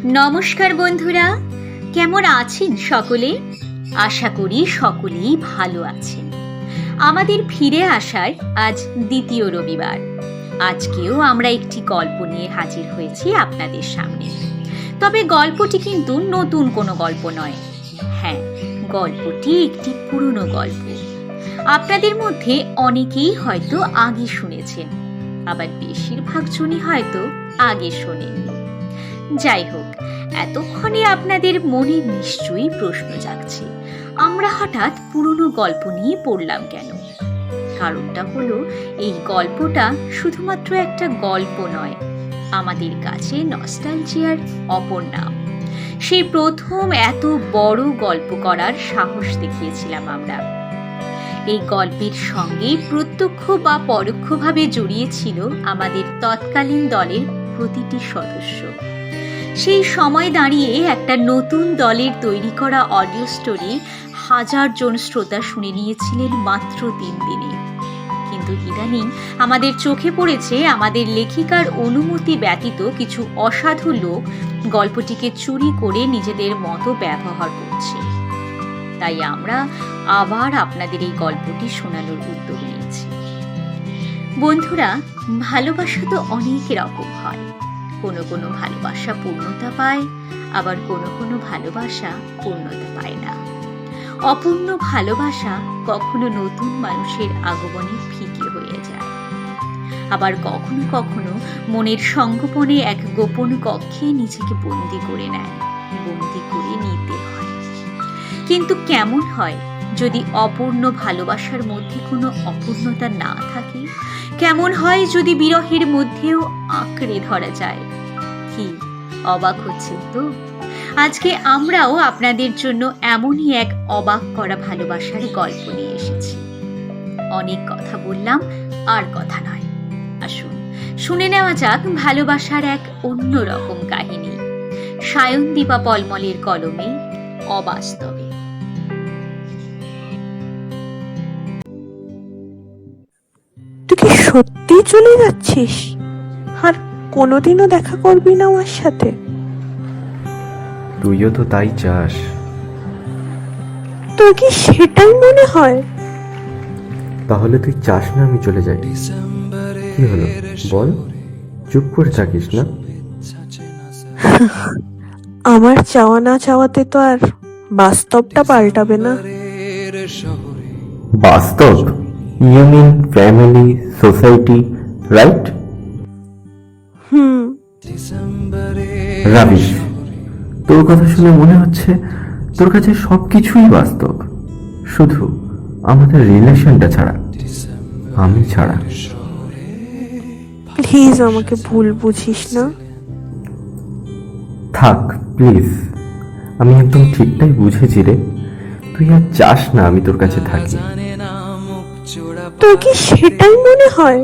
নমস্কার বন্ধুরা, কেমন আছেন সকলে? আশা করি সকলেই ভালো আছেন। আমাদের ফিরে আসার আজ দ্বিতীয় রবিবার। আজকেও আমরা একটি গল্প নিয়ে হাজির হয়েছি আপনাদের সামনে। তবে গল্পটি কিন্তু নতুন কোনো গল্প নয়। হ্যাঁ, গল্পটি একটি পুরনো গল্প। আপনাদের মধ্যে অনেকেই হয়তো আগে শুনেছেন, আবার বেশিরভাগ জনই হয়তো আগে শোনেননি। যাই হোক, এতক্ষণে আপনাদের মনে নিশ্চয়ই প্রশ্ন জাগছে, আমরা হঠাৎ পুরনো গল্প নিয়ে পড়লাম কেন? কারণটা হলো, এই গল্পটা শুধুমাত্র একটা গল্প নয়, আমাদের কাছে নস্টালজিয়ার অপর নাম। সেই প্রথম এত বড় গল্প করার সাহস দেখিয়েছিলাম আমরা। এই গল্পের সঙ্গে প্রত্যক্ষ বা পরোক্ষভাবে জড়িয়ে ছিল আমাদের তৎকালীন দলের প্রতিটি সদস্য। সেই সময় দাঁড়িয়ে একটা নতুন দলের তৈরি করা অডিও স্টোরি 1000 জন শ্রোতা শুনে নিয়েছিলেন মাত্র 3 দিনে। কিন্তু ইদানিং আমাদের চোখে পড়েছে, আমাদের লেখিকার অনুমতি ব্যতীত কিছু অসাধু লোক গল্পটিকে চুরি করে নিজেদের মতো ব্যবহার করছে। তাই আমরা আবার আপনাদের এই গল্পটি শোনানোর উদ্যোগ নিয়েছি। বন্ধুরা, ভালোবাসা তো অনেক রকম হয়। কোনো কোনো ভালোবাসা পূর্ণতা পায়, আবার কোনো কোনো ভালোবাসা পূর্ণতা পায় না। অপূর্ণ ভালোবাসা কখনো নতুন মানুষের আগমনে ফিকে হয়ে যায়, আবার কখনো কখনো মনের সংগোপনে এক গোপন কক্ষে নিজেকে বন্দি করে নেয়, বন্দি করে নিতে হয়। কিন্তু কেমন হয় যদি অপূর্ণ ভালোবাসার মধ্যে কোনো অপূর্ণতা না থাকে? কেমন হয় যদি বিরহের মধ্যেও আঁকড়ে ধরা যায়? কি অবাক হচ্ছে তো? আজকে আমরাও আপনাদের জন্য এমনই এক অবাক করা ভালোবাসার গল্প নিয়ে এসেছি। অনেক কথা বললাম, আর কথা নয়, আসুন শুনে নেওয়া যাক ভালোবাসার এক অন্যরকম কাহিনী, সায়নদীপা পলমলের কলমে অবাস্তবে। তুই কি সত্যি চলে যাচ্ছিস? আর কোনোদিনও দেখা করবি না আমার সাথে? তুইও তো তাই চাস। তোর কি সেটাই মনে হয়? তাহলে তুই চাস না আমি চলে যাই? কি হলো বল, চুপ করে থাকিস না। আমার চাওয়া না চাওয়াতে তো আর বাস্তবটা পাল্টাবে না। বাস্তব? You mean family, society, right? Rubbish. তোর কথা শুনে মনে হচ্ছে তোর কাছে সবকিছুই বাস্তব, শুধু আমাদের রিলেশনটা ছাড়া, আমি ছাড়া। প্লিজ আমাকে ভুল বুঝিস না। থাক প্লিজ, আমি একদম ঠিকটাই বুঝেছি রে। তুই আর চাস না আমি তোর কাছে থাকি। তোর কি সেটাই মনে হয়?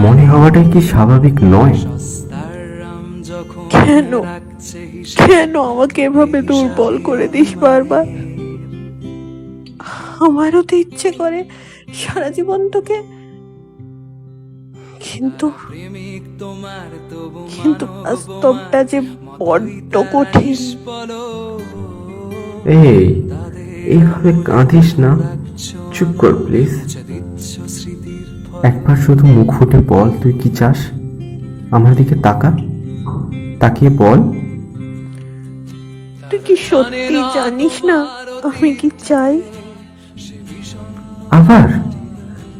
মনে হওয়াটাই কি স্বাভাবিক নয়? কেন কেন আমাকে এভাবে দুর্বল করে দিস বারবার? আমারও তো ইচ্ছে করে সারা জীবন তোকে, কিন্তু কিন্তু বাস্তবটা যে বড্ড কঠিন। এইভাবে কাঁদিস না, চুপ কর প্লিজ। একবার শুধু মুখ ফুটে বল তুই কি চাস। আমার দিকে তাকা, তাকিয়ে বল। তুই কি সত্যি জানিস না আমি কি চাই? আবার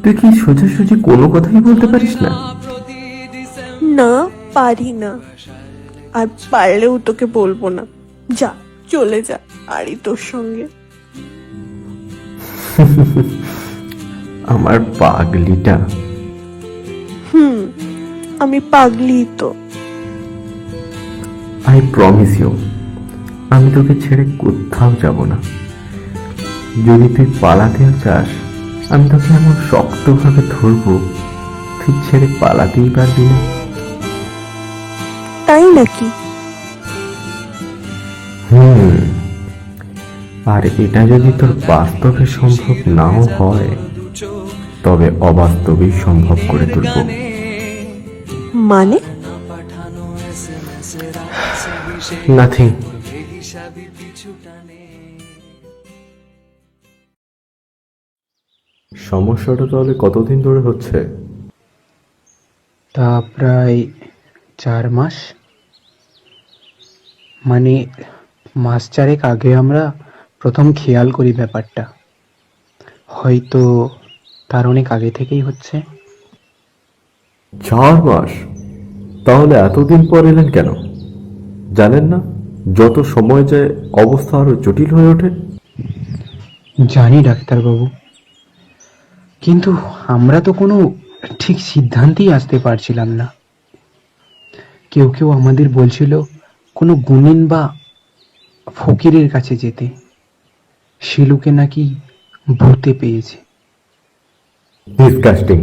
তুই কি সোজাসুজি কোনো কথাই বলতে পারিস না? না, পারি না, আর পারলেও তোকে বলবো না। যা, চলে যা, আরই তোর সঙ্গে। আমার পাগলিটা। আমি পাগলি তো। আই প্রমিস ইউ, আমি তোকে ছেড়ে কোথাও যাব না। যদি তুই পালাতেও চাস, আমি তোকে এমন শক্তভাবে ধরবো, তুই ছেড়ে পালাতেই পারবি না। তাই নাকি? আর এটা যদি তোর বাস্তবে সম্ভব নাও হয়, তবে অবাস্তবেই সম্ভব করে তুলব। মানে? নাথিং। সমস্যাটা তাহলে কতদিন ধরে হচ্ছে? তা প্রায় 4 মাস। মানে মাস 4 আগে আমরা প্রথম খেয়াল করি ব্যাপারটা। হয়তো তার অনেক আগে থেকেই হচ্ছে। 4 মাস? তাহলে এতদিন পর এলেন কেন? জানেন না যত সময় যায় অবস্থা আরো জটিল হয়ে ওঠে? জানি ডাক্তারবাবু, কিন্তু আমরা তো কোনো ঠিক সিদ্ধান্তেই আসতে পারছিলাম না। কেউ কেউ আমাদের বলছিল কোনো গুণিন বা ফকিরের কাছে যেতে। শিলুকে নাকি ভূতে পেয়েছে। ডিসগাস্টিং।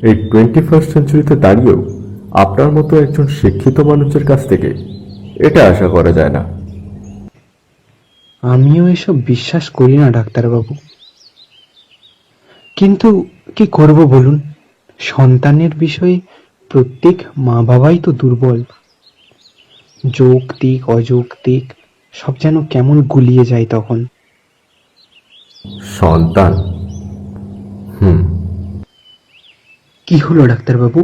এই 21st সেঞ্চুরিতে দাঁড়িয়েও আপনার মতো একজন শিক্ষিত মানুষের কাছ থেকে এটা আশা করা যায় না। আমিও এসব বিশ্বাস করি না ডাক্তারবাবু, কিন্তু কি করব বলুন? সন্তানের বিষয়ে প্রত্যেক মা বাবাই তো দুর্বল। যৌক্তিক অযৌক্তিক সব যেন কেমন গুলিয়ে যায় তখন। সন্তান? কি হলো ডাক্তারবাবু?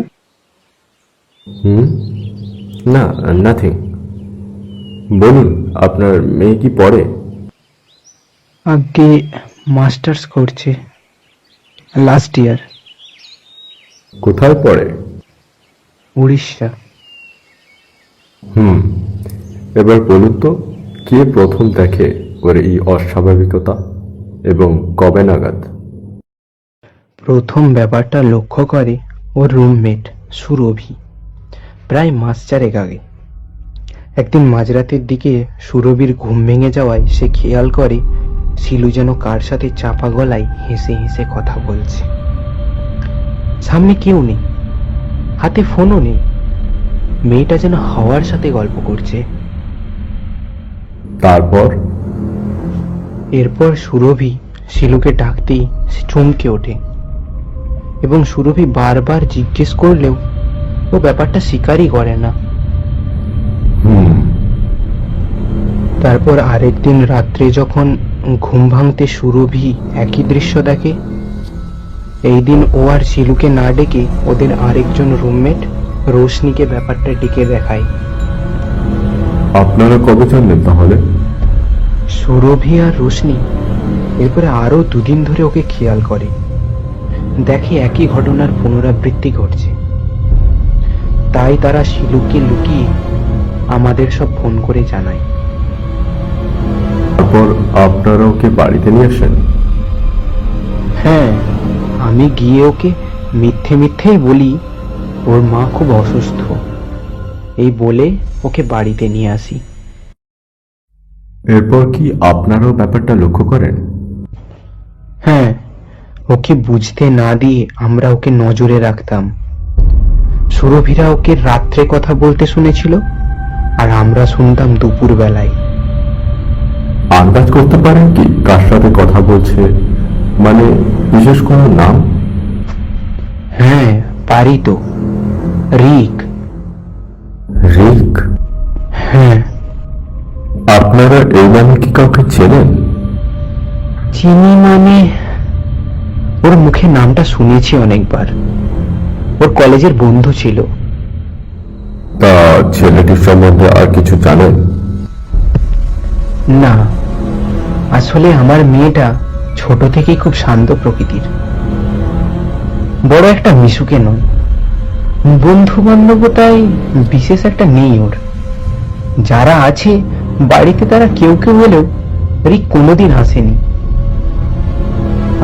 না, নাথিং। বলুন, আপনার মেয়ে কি পড়ে? আগে মাস্টার্স করছে, লাস্ট ইয়ার। কোথায় পড়ে? উড়িষ্যা। এবার বলুন তো, কে প্রথম দেখে ওর এই অস্বাভাবিকতা এবং কবে নাগাদ? প্রথম ব্যাপারটা লক্ষ্য করে ওর রুমমেট সুরভি, প্রায় মাস 4 আগে। একদিন মাঝরাতের দিকে সুরভির ঘুম ভেঙে যাওয়ায় সে খেয়াল করে শিলু যেন কার সাথে চাপা গলায় হেসে হেসে কথা বলছে। সামনে কেউ নেই, হাতে ফোনও নেই। মেয়েটা যেন হাওয়ার সাথে গল্প করছে। তারপর? এরপর সুরভি শিলুকে ডাকতেই সে চমকে ওঠে এবং সুরভি বারবার জিজ্ঞেস করলেও ও ব্যাপারটা স্বীকারই করে না। তারপর আরেকদিন রাত্রে যখন ঘুম ভাঙতে সুরভি একই দৃশ্য দেখে। এই দিন ও আর শিলুকে না ডেকে ওদের আরেকজন রুমমেট রোশনিকে ব্যাপারটা ডেকে দেখায়। আপনারা কবে জানলেন তাহলে? সুরভি আর রোশনি এরপরে আরো 2 দিন ধরে ওকে খেয়াল করে, দেখে একই ঘটনার পুনরাবৃত্তি ঘটছে। তাই তারা শিলুকে লুকিয়ে আমাদের সব ফোন করে জানায়। তারপর আপনারা ওকে বাড়িতে নিয়ে আসেন? হ্যাঁ, আমি গিয়ে ওকে মিথ্যে মিথ্যেই বলি ওর মা খুব অসুস্থ, এই বলে ওকে বাড়িতে নিয়ে আসি। এরপর কি আপনারাও ব্যাপারটা লক্ষ্য করেন? হ্যাঁ, ওকে বুঝতে না দিয়ে আমরা ওকে নজরে রাখতাম। সুরভিরা ওকে রাত্রে কথা বলতে শুনেছিল আর আমরা শুনতাম দুপুর বেলায়। আন্দাজ করতে পারেন কি কার সাথে কথা বলছে? মানে বিশেষ কোনো নাম? হ্যাঁ পারি তো, রিক। রিক? হ্যাঁ। আপনারা এই নামে কি কাউকে চেনেন? চিনি মানে ওর মুখে নামটা শুনেছি অনেকবার। ওর কলেজের বন্ধু ছিল। তা ছেলেটির সম্বন্ধে আর কিছু জানেন? না, আসলে আমার মেয়েটা ছোট থেকেই খুব শান্ত প্রকৃতির, বড় একটা মিশুকে নয়। বন্ধু বান্ধবতায় বিশেষ একটা নেই ওর। যারা আছে বাড়িতে তারা কেউ কেউ হলেও রিক কোনোদিন আসেনি।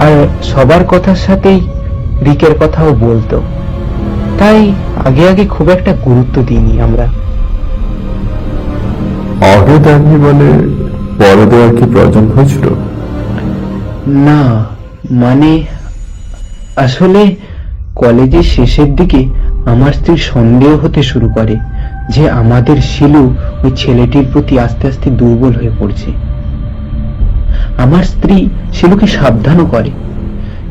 আর সবার কথার সাথেই রিকের কথাও বলতো, তাই আগে আগে খুব একটা গুরুত্ব দিইনি আমরা। আগে দেননি মানে পরে দেওয়ার কি প্রয়োজন হয়েছিল? না মানে আসলে কলেজের শেষের দিকে আমার স্ত্রীর সন্দেহ হতে শুরু করে যে আমাদের শিলু ওই ছেলেটির প্রতি আস্তে আস্তে দুর্বল হয়ে পড়ছে। আমার স্ত্রী শিলুকে সাবধানও করে,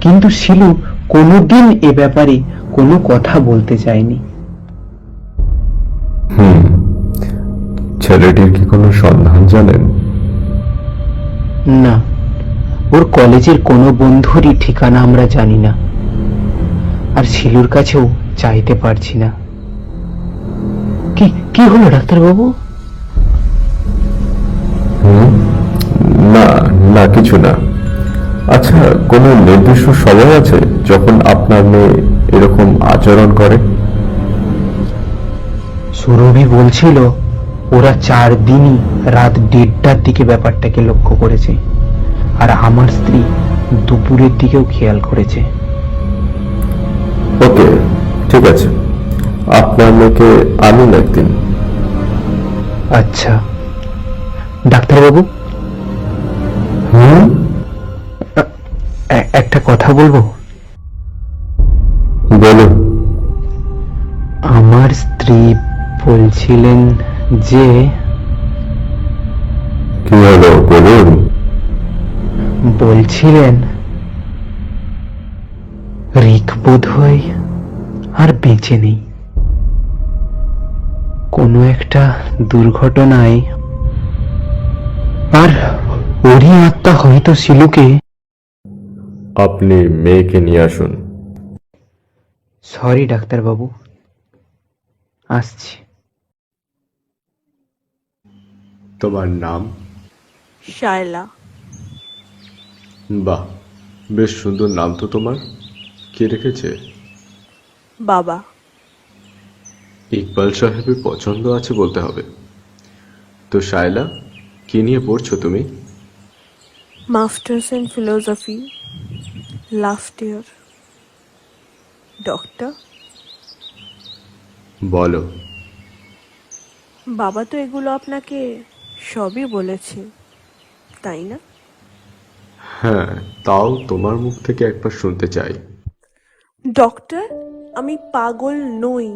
কিন্তু শিলু কোনোদিন এ ব্যাপারে কোনো কথা বলতে চায়নি। ছেলেটির কি কোনো সন্ধান জানেন? না, ওর কলেজের কোনো বন্ধুরই ঠিকানা আমরা জানি না, আর শিলুর কাছেও চাইতে পারছি না। কি কি হলো ডাক্তারবাবু? না না, কিছু না। আচ্ছা, কোনো নির্দিষ্ট সময় আছে যখন আপনার মেয়ে এরকম আচরণ করে? সুরভি বলছিল ওরা 4 দিনই রাত 1:30টার দিকে ব্যাপারটাকে লক্ষ্য করেছে, আর আমার স্ত্রী দুপুরের দিকেও খেয়াল করেছে। ওকে, ঠিক আছে, আপনার মেয়েকে আনুন একদিন। আচ্ছা ডাক্তারবাবু, একটা কথা বলবো? বলুন। আমার স্ত্রী বলছিলেন যে, কি হলো বলুন। বলছিলেন রিক বোধহয় আর বেঁচে নেই। কোনো একটা দুর্ঘটনায় আর ওরই আত্মা হয়তো শিলুকে। আপনি মেয়েকে নিয়ে আসুন। সরি ডাক্তারবাবু, আসছি। তোমার নাম? শায়লা। বাহ, বেশ সুন্দর নাম তো তোমার। কে রেখেছে? বাবা। ইকবাল সাহেবের পছন্দ আছে বলতে হবে। তো শায়লা, কি নিয়ে পড়ছো তুমি? Masters in philosophy, last year. Doctor, বলো। বাবা তো এগুলো আপনাকে সবই বলেছে, তাই না? হ্যাঁ, তাও তোমার মুখ থেকে একবার শুনতে চাই। ডক্টর, আমি পাগল নই,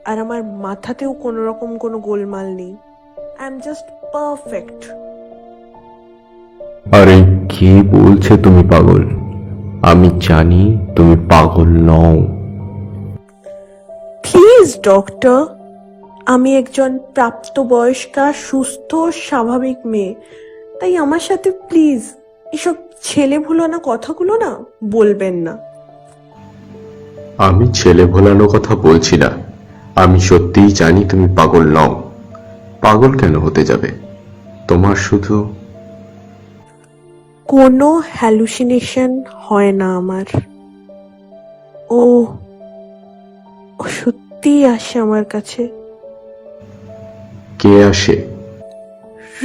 আর আমার মাথাতেও কোনো রকম কোনো গোলমাল নেই। I am just perfect. আরে কে বলছে তুমি পাগল? আমি জানি তুমি পাগল নও। প্লিজ ডক্টর, আমি একজন প্রাপ্তবয়স্কা সুস্থ স্বাভাবিক মেয়ে, তাই আমার সাথে প্লিজ এসব ছেলে ভুলানো কথাগুলো না বলবেন না। আমি ছেলে ভোলানো কথা বলছি না। আমি সত্যিই জানি তুমি পাগল নও। পাগল কেন হতে যাবে? তোমার শুধু কোনো হ্যালুসিনেশন হয় না আমার। ও ও সত্যিই আসে আমার কাছে। কে আসে?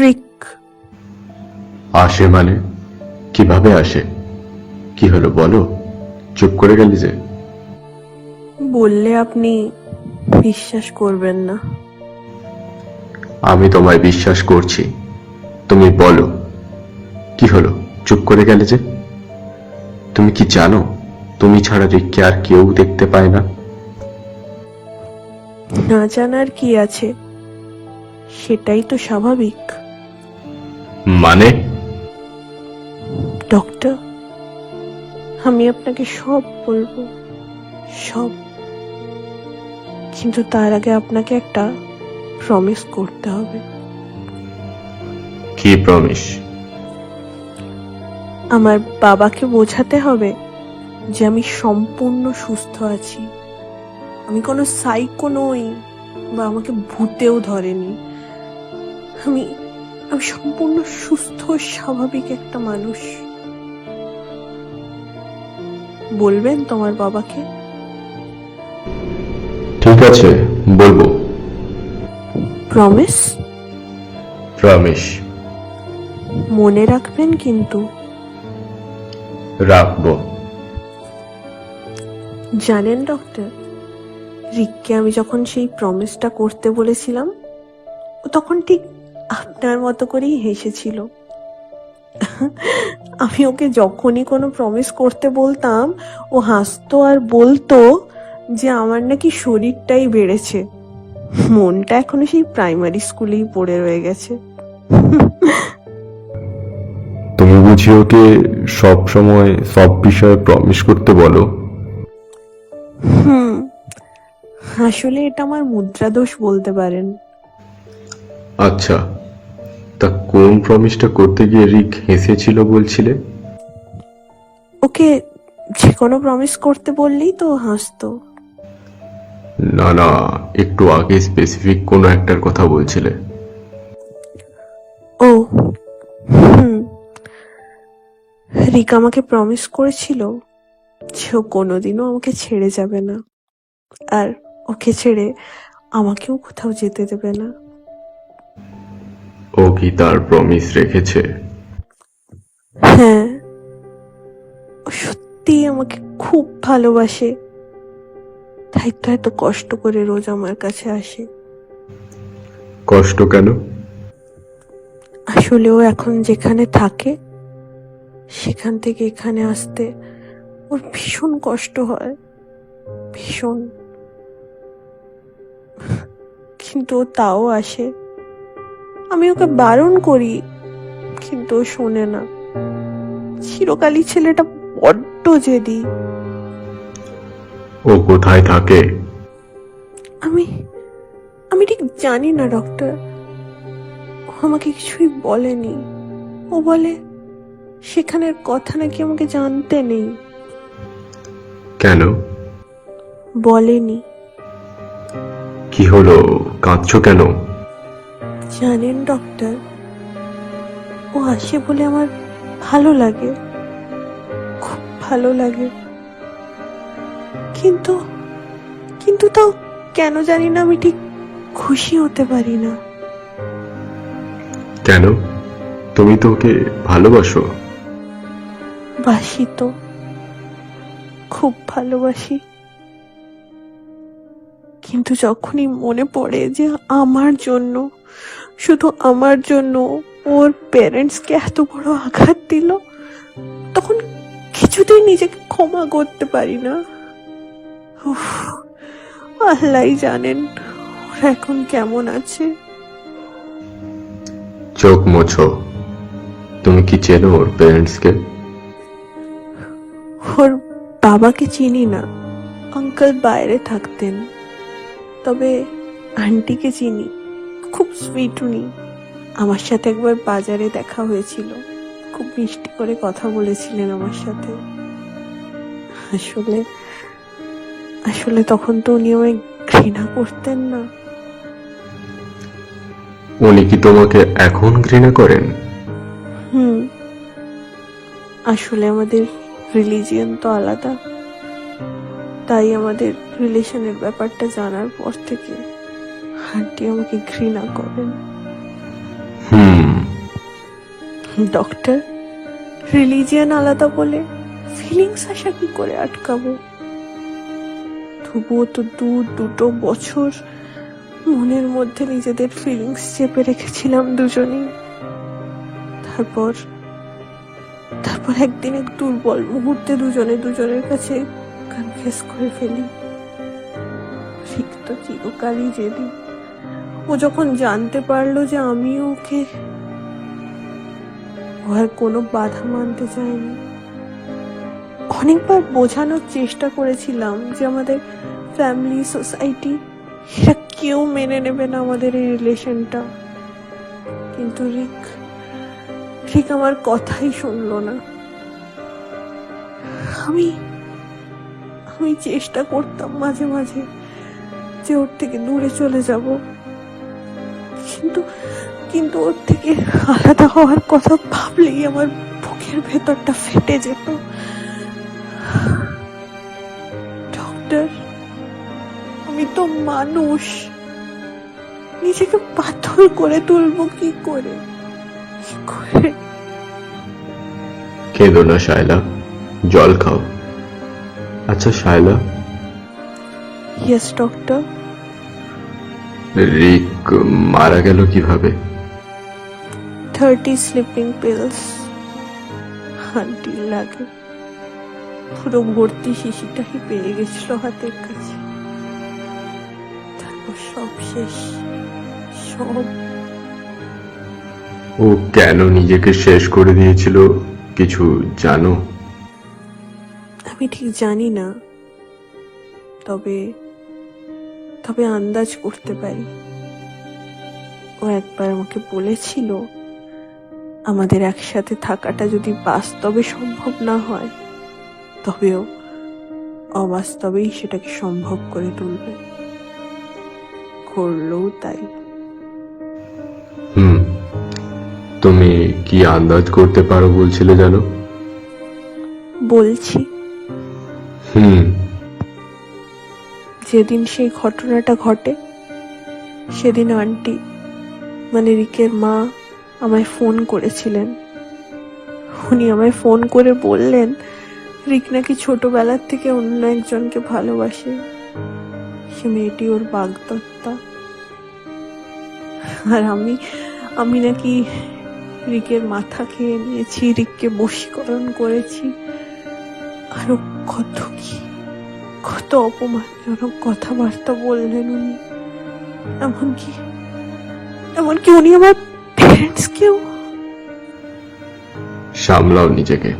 রিক। আসে মানে? কিভাবে আসে? কি হলো বলো? চুপ করে গেলি যে? বললে আপনি বিশ্বাস করবেন না। আমি তোমায় বিশ্বাস করছি, তুমি বলো কি হলো? চুপ করে গেলে যে? তুমি কি জানো তুমি ছাড়া রিককে আর কেউ দেখতে পায় না? না জানার কি আছে, সেটাই তো স্বাভাবিক। মানে? ডক্টর, আমি আপনাকে সব বলবো, সব, কিন্তু তার আগে আপনাকে একটা প্রমিস করতে হবে। কি প্রমিস? আমার বাবাকে বোঝাতে হবে যে আমি সম্পূর্ণ সুস্থ আছি, আমি কোনো সাইকো নই, বা আমাকে ভূতেও ধরেনি। আমি আমি সম্পূর্ণ সুস্থ স্বাভাবিক একটা মানুষ। বলবেন তোমার বাবাকে? ঠিক আছে, বলবো। প্রমিস? প্রমিস। মনে রাখবেন কিন্তু। রাখবো। জানেন ডক্টর, রিককে আমি যখন সেই প্রমিসটা করতে বলেছিলাম, ও তখন ঠিক আপনার মতো করেই হেসেছিল। আমি ওকে যখনই কোনো প্রমিস করতে বলতাম, ও হাসতো আর বলতো যে আমার নাকি শরীরটাই বেড়েছে, মনটা এখনো সেই প্রাইমারি স্কুলেই পড়ে রয়ে গেছে। তুমি বুঝি ওকে সব সময় সব বিষয়ে প্রমিস করতে বলো? আসলে এটা আমার মুদ্রা দোষ বলতে পারেন। আচ্ছা, তা কোন প্রমিসটা করতে গিয়ে রিক হেসেছিল বলছিলে? ওকে যে কোনো প্রমিস করতে বললেই তো ও হাসতো। না না, একটু আগে স্পেসিফিক কোনো একটার কথা বলছিলে। ও হুম, রিক আমাকে প্রমিস করেছিল যে ও কোনোদিনও আমাকে ছেড়ে যাবে না, আর ওকে ছেড়ে আমাকেও কোথাও যেতে দেবে না। ও কি তার প্রমিস রেখেছে? হ্যাঁ, ও সত্যিই আমাকে খুব ভালোবাসে, তাই তো এত কষ্ট করে রোজ আমার কাছে আসে। কষ্ট কেন? আসলে ও এখন যেখানে থাকে সেখান থেকে এখানে আসতে ওর ভীষণ কষ্ট হয়, ভীষণ। কিন্তু ও তাও আসে। আমি ওকে বারণ করি কিন্তু ও শোনে না। চিরকালই ছেলেটা বড্ড জেদি। ও কোথায় থাকে? আমি আমি ঠিক জানি না ডক্টর, ও আমাকে কিছুই বলেনি। ও বলে সেখানের কথা নাকি আমাকে জানতে নেই। কেন? বলেনি। কি হলো, কাঁদছো কেন? জানেন ডক্টর, ও আসে বলে আমার ভালো লাগে, খুব ভালো লাগে। কিন্তু কিন্তু তাও কেন জানি না আমি ঠিক খুশি হতে পারি না। কেন? তুমি তো ওকে ভালোবাসো। বাসি তো, খুব ভালোবাসি। কিন্তু যখনই মনে পড়ে যে আমার জন্য, শুধু আমার জন্য ওর প্যারেন্টসকে এত বড় আঘাত দিল, তখন কিছুতেই নিজেকে ক্ষমা করতে পারি না। উফ, আল্লাহই জানেন ওরা এখন কেমন আছে। চোখ মোছো। তুমি কি চেনো ওর প্যারেন্টসকে? ওর বাবাকে চিনি না, আঙ্কেল বাইরে থাকতেন। তবে আন্টিকে চিনি, খুব সুইট উনি। আমার সাথে একবার বাজারে দেখা হয়েছিল, খুব মিষ্টি করে কথা বলেছিলেন আমার সাথে। আসলে আসলে তখন তো উনি আমায় ঘৃণা করতেন না। উনি কি তোমাকে এখন ঘৃণা করেন? হুম, আসলে আমাদের রিলিজিয়ন তো আলাদা, তাই আমাদের রিলেশনের ব্যাপারটা জানার পর থেকে আন্টি আমাকে ঘৃণা করেন। হুম। ডক্টর, রিলিজিয়ন আলাদা বলে ফিলিংস আসা কি করে আটকাবো? তবুও তো দুটো বছর মনের মধ্যে নিজেদের ফিলিংস চেপে রেখেছিলাম দুজনেই। তারপর তারপর একদিন এক দুর্বল মুহূর্তে দুজনের কাছে কনফেস করে ফেলি। ঠিক তো চিরকালই জেদি। ও যখন জানতে পারলো যে আমিও ওকে, ও আর কোনো বাধা মানতে চায়নি। অনেকবার বোঝানোর চেষ্টা করেছিলাম যে আমাদের ফ্যামিলি, সোসাইটি, এরা কেউ মেনে নেবে না আমাদের এই রিলেশনটা। কিন্তু রিক আমার কথাই শুনলো না। আমি আমি চেষ্টা করতাম মাঝে মাঝে যে ওর থেকে দূরে চলে যাব, কিন্তু কিন্তু ওর থেকে আলাদা হওয়ার কথা ভাবলেই আমার বুকের ভেতরটা ফেটে যেত। ডক্টর, আমি তো মানুষ, নিজেকে পাথর করে তুলবো কি করে? কেঁদো না শায়লা, জল খাও। আচ্ছা শায়লা, ইয়েস ডক্টর। রিক মারা গেল কিভাবে? 30 স্লিপিং পিলস আন্টি লাগে, পুরো ভর্তি শিশিটাই পেয়ে গেছিল হাতের কাছে। তারপর সব শেষ, সব। ও কেন নিজেকে শেষ করে দিয়েছিল কিছু জানো? আমি ঠিক জানি না, তবে তবে আন্দাজ করতে পারি। ও একবার আমাকে বলেছিল আমাদের একসাথে থাকাটা যদি বাস্তবে সম্ভব না হয় তবেও অবাস্তবেই সেটাকে সম্ভব করে তুলবে। করলেও তাই। তুমি কি আন্দাজ করতে পারো বলছিলে জানো? বলছি, যেদিন সেই ঘটনাটা ঘটে সেদিন আন্টি মানে রিকের মা আমায় ফোন করেছিলেন। উনি আমায় ফোন করে বললেন রিক নাকি ছোটবেলার থেকে অন্য একজনকে ভালোবাসে, সে মেয়েটি ওর বাগদত্তা। আর আমি নাকি রিকের মাথা খেয়ে নিয়েছি, রিককে বশীকরণ করেছি, আরো কত অপমানজনক কথাবার্তা বললেন উনি। এমনকি উনি আমার প্যারেন্টসকেও। সামলাও নিজেকে,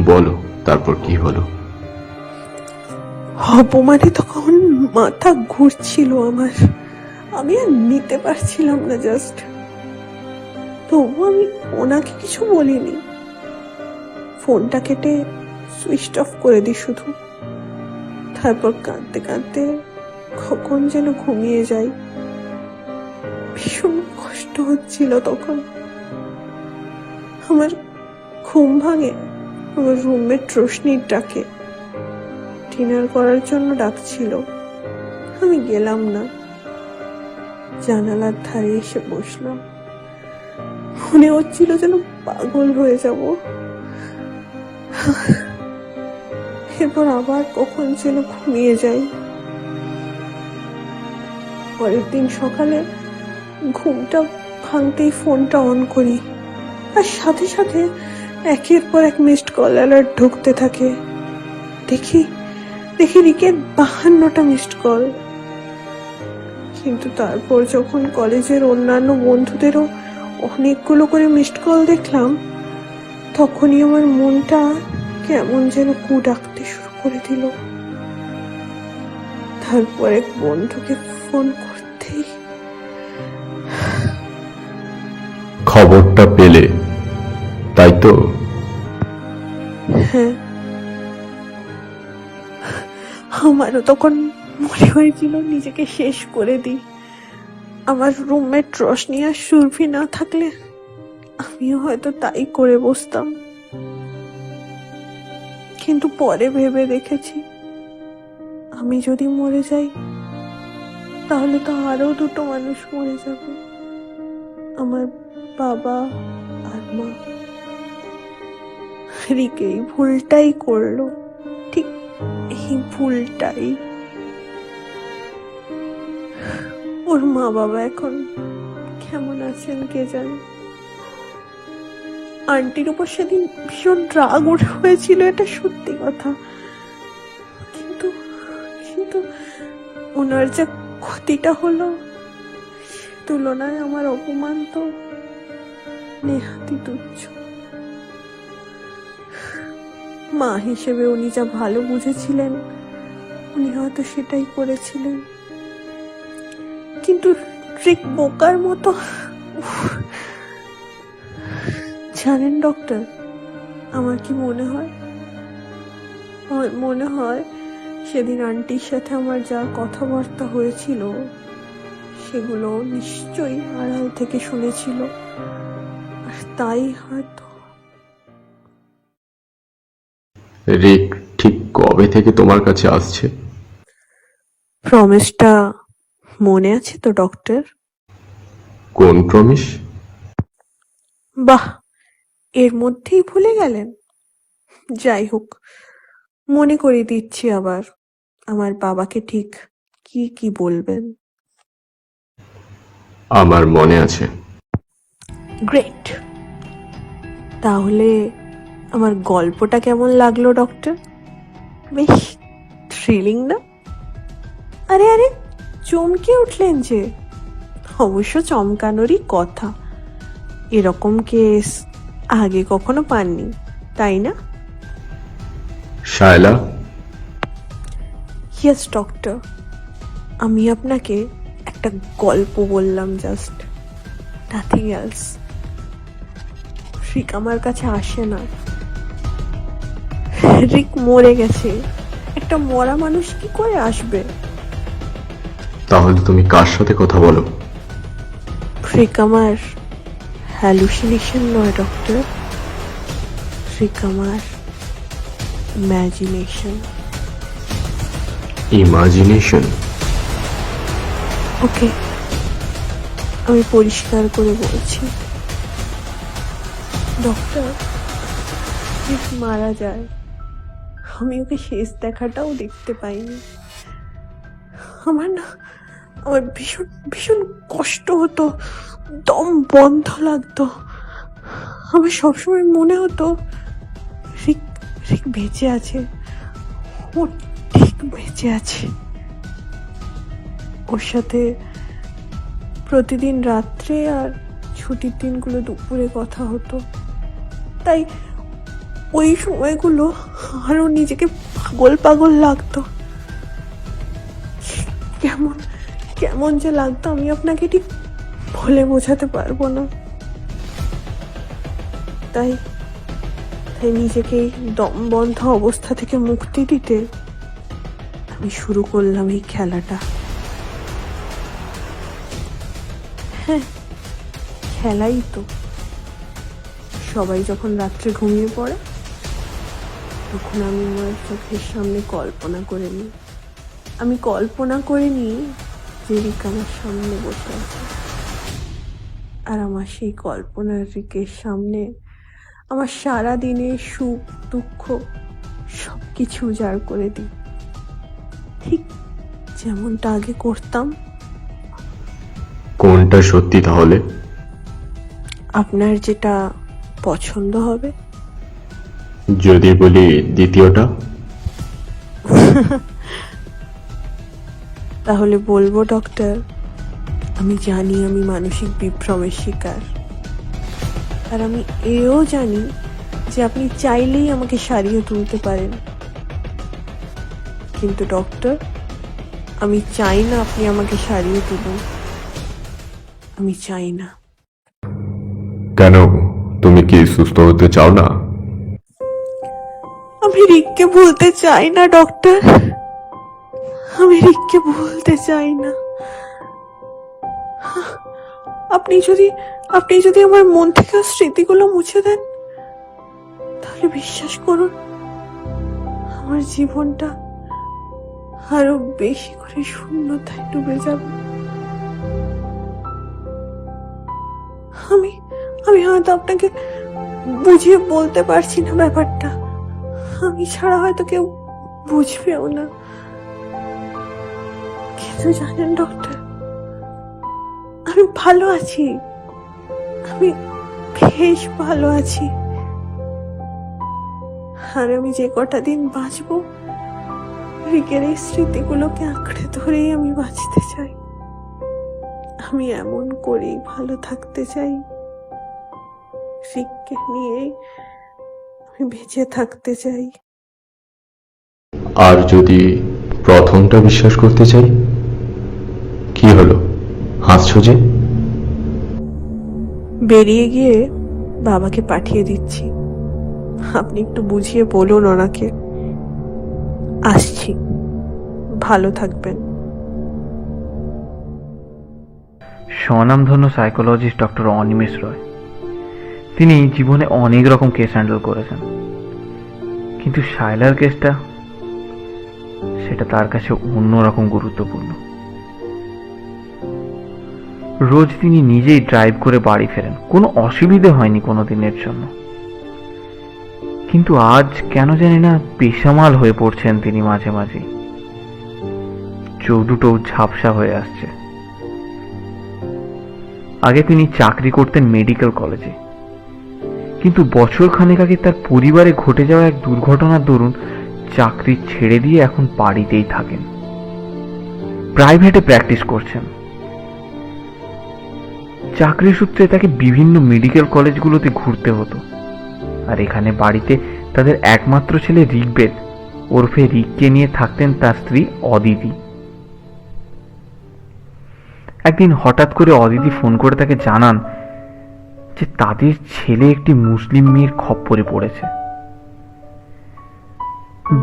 বলো তারপর কি হলো? অপমানে তখন মাথা ঘুরছিল আমার, আমি আর নিতে পারছিলাম না জাস্ট। তবু আমি ওনাকে কিছু বলিনি, ফোনটা কেটে সুইচ অফ করে দিই শুধু। তারপর কাঁদতে কাঁদতে কখন যেন ঘুমিয়ে যাই। ভীষণ কষ্ট হচ্ছিল তখন। আমার ঘুম ভাঙে আমার রুমমেট রোশনির ডাকে, ডিনার করার জন্য ডাকছিল। আমি গেলাম না, জানালার ধারে এসে বসলাম। মনে হচ্ছিল যেন পাগল হয়ে যাব। এরপর আবার কখন যেন ঘুমিয়ে যাই। পরের দিন সকালে ঘুমটা ভাঙতেই ফোনটা অন করি, আর সাথে সাথে একের পর এক মিসড কল অ্যালার্ট ঢুকতে থাকে। দেখি রিকের 52টা মিসড কল। কিন্তু তারপর যখন কলেজের অন্যান্য বন্ধুদেরও অনেকগুলো করে মিসড কল দেখলাম, তখনই আমার মনটা কেমন যেন কু ডাকতে শুরু করে দিল। তারপর এক বন্ধুকে ফোন করতেই খবরটা পেলে, তাই তো? হ্যাঁ, আমারও তখন মনে হয়েছিল নিজেকে শেষ করে দিই। আমার রুমমেট রশনি আর সুরভি না থাকলে আমিও হয়তো তাই করে বসতাম। কিন্তু পরে ভেবে দেখেছি, আমি যদি মরে যাই তাহলে তো আরো দুটো মানুষ মরে যাবে, আমার বাবা আর মা। রিক এই ভুলটাই করলো, ঠিক এই ভুলটাই। ওর মা বাবা এখন কেমন আছেন কে জানে। আন্টির উপর সেদিন ভীষণ রাগ উঠে হয়েছিল, এটা সত্যি কথা। কিন্তু ওনার যে ক্ষতিটা হলো তুলনায় আমার অপমান তো নেহাতি তুচ্ছ। মা হিসেবে উনি যা ভালো বুঝেছিলেন উনি হয়তো সেটাই করেছিলেন, কিন্তু রিক বোকার মতো। জানেন ডক্টর, আমার কি মনে হয়? আমার মনে হয় সেদিন আন্টির সাথে আমার যা কথাবার্তা হয়েছিল সেগুলো নিশ্চয়ই আড়াল থেকে শুনেছিল, আর তাই হয়তো। রিক ঠিক কবে থেকে তোমার কাছে আসছে? প্রমিসটা মনে আছে তো ডক্টর? কোন প্রমিস? বাহ, এর মধ্যেই ভুলে গেলেন। যাই হোক, মনে করিয়ে দিচ্ছি আবার, আমার বাবাকে ঠিক কি বলবেন। আমার মনে আছে। গ্রেট। তাহলে আমার গল্পটা কেমন লাগলো ডক্টর? বেশ থ্রিলিং না? আরে চমকে উঠলেন যে? অবশ্য চমকানোরই কথা, এরকম কেস আগে কখনো পাননি, তাই না? শায়লা? ইয়েস ডক্টর, আমি আপনাকে একটা একটা গল্প বললাম, জাস্ট নাথিং এলস। রিক আমার কাছে আসে না। রিক মরে গেছে। একটা মরা মানুষ কি করে আসবে? তাহলে তুমি কার সাথে কথা বলো? রিক আমার হ্যালুসিনেশন নয় ডক্টর, রিক আমার ইমাজিনেশন। ইমাজিনেশন? ওকে, আমি পরিষ্কার করে বলছি, ডক্টর রিক মারা যায়, আমি ওকে শেষ দেখাটাও দেখতে পাইনি। আমার ভীষণ ভীষণ কষ্ট হতো, দম বন্ধ লাগতো। আমার সবসময় মনে হতো রিক রিক বেঁচে আছে, ও ঠিক বেঁচে আছে। ওর সাথে প্রতিদিন রাত্রে আর ছুটির দিনগুলো দুপুরে কথা হতো। তাই ওই সময়গুলো আরো নিজেকে পাগল পাগল লাগতো। কেমন কেমন যে লাগতো আমি আপনাকে ঠিক বলে বোঝাতে পারবো না। তাই তাই নিজেকে এই দম বন্ধ অবস্থা থেকে মুক্তি দিতে আমি শুরু করলাম এই খেলাটা। হ্যাঁ, খেলাই তো। সবাই যখন রাত্রে ঘুমিয়ে পড়ে তখন আমি আমার চোখের সামনে কল্পনা করে নিই। আমি কল্পনা করে নিই যে রিক আমার সামনে বসে আছে, আর আমার সেই কল্পনার রিকের সামনে আমার সারা দিনের সুখ দুঃখ সব কিছু উজাড় করে দিই, ঠিক যেমনটা আগে করতাম। কোনটা সত্যি তাহলে? আপনার যেটা পছন্দ হবে। যদি বলি দ্বিতীয়টা? তাহলে বলবো ডক্টর, আমি জানি আমি মানসিক বিভ্রমের শিকার, আর আমি এও জানি যে আপনি চাইলেই আমাকে সারিয়ে তুলতে পারেন। কিন্তু ডক্টর, আমি চাই না আপনি আমাকে সারিয়ে তুলুন, আমি চাই না। কেন, তুমি কি সুস্থ হতে চাও না? আমি রিককে ভুলতে চাই না ডক্টর, আমি রিককে ভুলতে চাই না। আপনি যদি আমার মন থেকে স্মৃতিগুলো মুছে দেন, তাহলে বিশ্বাস করুন আমার জীবনটা আরো বেশি করে শূন্যতায় ডুবে যাবে। আমি হয়তো আপনাকে বুঝিয়ে বলতে পারছি না ব্যাপারটা, আমি ছাড়া হয়তো কেউ বুঝবেও না। কিন্তু জানেন ডক্টর, আমি ভালো আছি, আমি বেশ ভালো আছি। আর আমি যে কটা দিন বাঁচবো, রিকের এই স্মৃতিগুলোকে আঁকড়ে ধরেই আমি বাঁচতে চাই। আমি এমন করেই ভালো থাকতে চাই, রিককে নিয়ে আমি বেঁচে থাকতে চাই। আর যদি প্রথমটা বিশ্বাস করতে চাই? কি হলো, হাসছো যে? বেরিয়ে গিয়ে বাবাকে পাঠিয়ে দিচ্ছি, আপনি একটু বুঝিয়ে বলুন ওনাকে। আসছি, ভালো থাকবেন। স্বনামধন্য সাইকোলজিস্ট ডক্টর অনিমেষ রয়। তিনি জীবনে অনেক রকম কেস হ্যান্ডেল করেছেন, কিন্তু শায়লার কেসটা সেটা তার কাছে অন্যরকম গুরুত্বপূর্ণ। রোজ তিনি নিজেই ড্রাইভ করে বাড়ি ফেরেন, কোনো অসুবিধে হয়নি কোনো দিনের জন্য। কিন্তু আজ কেন জানি না বেসামাল হয়ে পড়ছেন তিনি মাঝে মাঝে, চোখ দুটো ঝাপসা হয়ে আসছে। আগে তিনি চাকরি করতেন মেডিকেল কলেজে, কিন্তু বছর খানেক আগে তার পরিবারে ঘটে যাওয়া এক দুর্ঘটনার দরুন চাকরি ছেড়ে দিয়ে এখন বাড়িতেই থাকেন, প্রাইভেটে প্র্যাকটিস করছেন। চাকরি সূত্রে তাকে বিভিন্ন মেডিকেল কলেজগুলোতে ঘুরতে হতো, আর এখানে বাড়িতে তাদের একমাত্র ছেলে ঋগ্বেদ ওরফে রিককে নিয়ে থাকতেন তার স্ত্রী অদিতি। একদিন হঠাৎ করে অদিতি ফোন করে তাকে জানান যে তাদের ছেলে একটি মুসলিম মেয়ের খপ্পরে পড়েছে।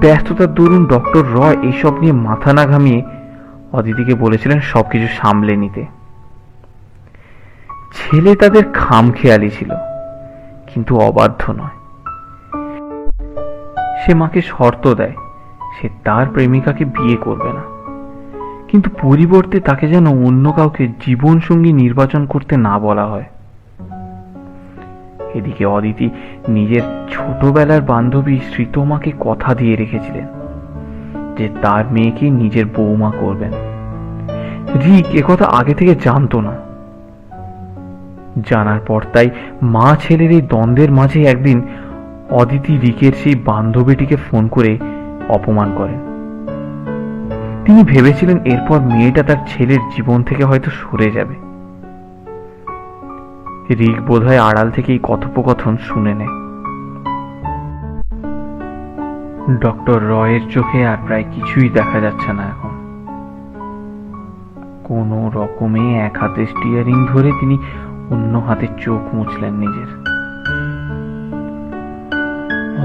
ব্যস্ততার দরুন ডক্টর রয় এইসব নিয়ে মাথা না ঘামিয়ে অদিতিকে বলেছিলেন সবকিছু সামলে নিতে। ছেলে তাদের খামখেয়ালি ছিল, কিন্তু অবাধ্য নয়। সে মাকে শর্ত দেয় সে তার প্রেমিকাকে বিয়ে করবে না, কিন্তু পরিবর্তে তাকে যেন অন্য কাউকে জীবনসঙ্গী নির্বাচন করতে না বলা হয়। এদিকে অদিতি নিজের ছোটবেলার বান্ধবী শ্রীতমাকে কথা দিয়ে রেখেছিলেন যে তার মেয়েকে নিজের বৌমা করবেন। রিক একথা আগে থেকে জানতো না। জানার পর তাই মা ছেলের এই দ্বন্দ্বের মাঝে একদিন অদিতি রিকের সেই বান্ধবীটিকে ফোন করে অপমান করেন। তিনি ভেবেছিলেন এরপর মেয়েটা তার ছেলের জীবন থেকে হয়তো সরে যাবে। রিক বোধহয় আড়াল থেকে এই কথোপকথন শুনে নেয়। ডক্টর রয়ের চোখে আর প্রায় কিছুই দেখা যাচ্ছে না এখন। কোনো রকমে এক হাতে স্টিয়ারিং ধরে তিনি অন্য হাতে চোখ মুছলেন নিজের।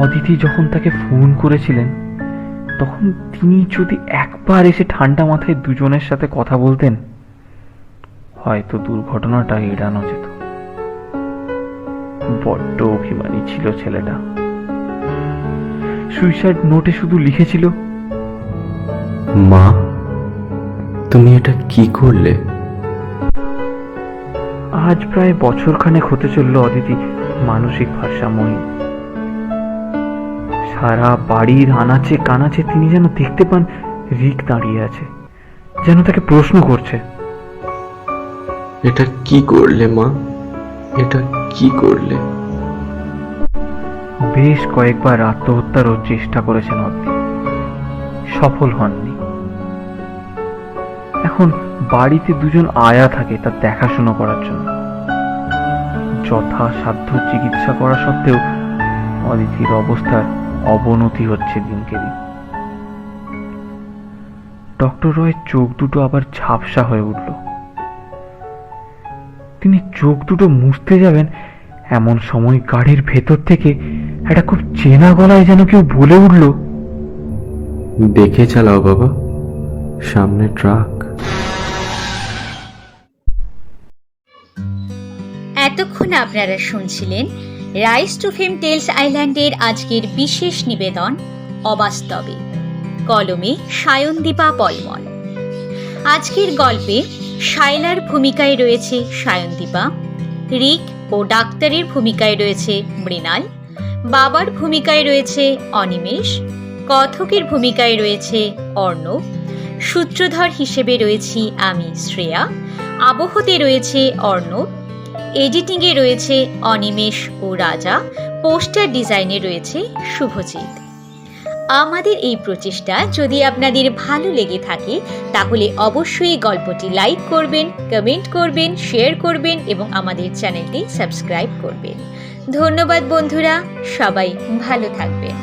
অদিতি যখন তাকে ফোন করেছিলেন তখন তিনি যদি একবার এসে ঠান্ডা মাথায় দুজনের সাথে কথা বলতেন, হয়তো দুর্ঘটনাটা এড়ানো যেত। বড্ড অভিমানী ছিল ছেলেটা। সুইসাইড নোটে শুধু লিখেছিল, মা, তুমি এটা কি করলে? আজ প্রায় বছরখানেক হতে চলল অদিতি মানসিক ভারসাম্যহীন। সারা বাড়ির আনাচে কানাচে তিনি যেন দেখতে পান রিক দাঁড়িয়ে আছে, যেন তাকে প্রশ্ন করছে। এটা কি করলে মা? এটা কি করলে? বেশ কয়েকবার আত্মহত্যারও চেষ্টা করেছেন অদিতি, সফল হননি। এখন বাড়িতে দুজন আয়া থাকে তার দেখাশোনা করার জন্য। যথাসাধ্য চিকিৎসা করা সত্ত্বেও অদিতির অবস্থার অবনতি হচ্ছে দিনকে দিন। ডক্টর রয়ের চোখ দুটো আবার ঝাপসা হয়ে উঠল। তিনি চোখ দুটো মুছতে যাবেন, এমন সময় গাড়ির ভেতর থেকে একটা খুব চেনা গলায় যেন কেউ বলে উঠল, দেখে চালাও বাবা, সামনে ট্রাক। এতক্ষণ আপনারা শুনছিলেন রাইজ টু ফেম টেলস আইল্যান্ডের আজকের বিশেষ নিবেদন অবাস্তবে, কলমে সায়নদীপা পলমল। আজকের গল্পে শায়লার ভূমিকায় রয়েছে সায়নদীপা, রিক ও ডাক্তারের ভূমিকায় রয়েছে মৃণাল, বাবার ভূমিকায় রয়েছে অনিমেষ, কথকের ভূমিকায় রয়েছে অর্ণব, সূত্রধর হিসেবে রয়েছি আমি শ্রেয়া, আবহতে রয়েছে অর্ণব, এডিটিংয়ে রয়েছে অনিমেষ ও রাজা, পোস্টার ডিজাইনে রয়েছে শুভজিৎ। আমাদের এই প্রচেষ্টা যদি আপনাদের ভালো লেগে থাকে তাহলে অবশ্যই গল্পটি লাইক করবেন, কমেন্ট করবেন, শেয়ার করবেন এবং আমাদের চ্যানেলটি সাবস্ক্রাইব করবেন। ধন্যবাদ বন্ধুরা, সবাই ভালো থাকবেন।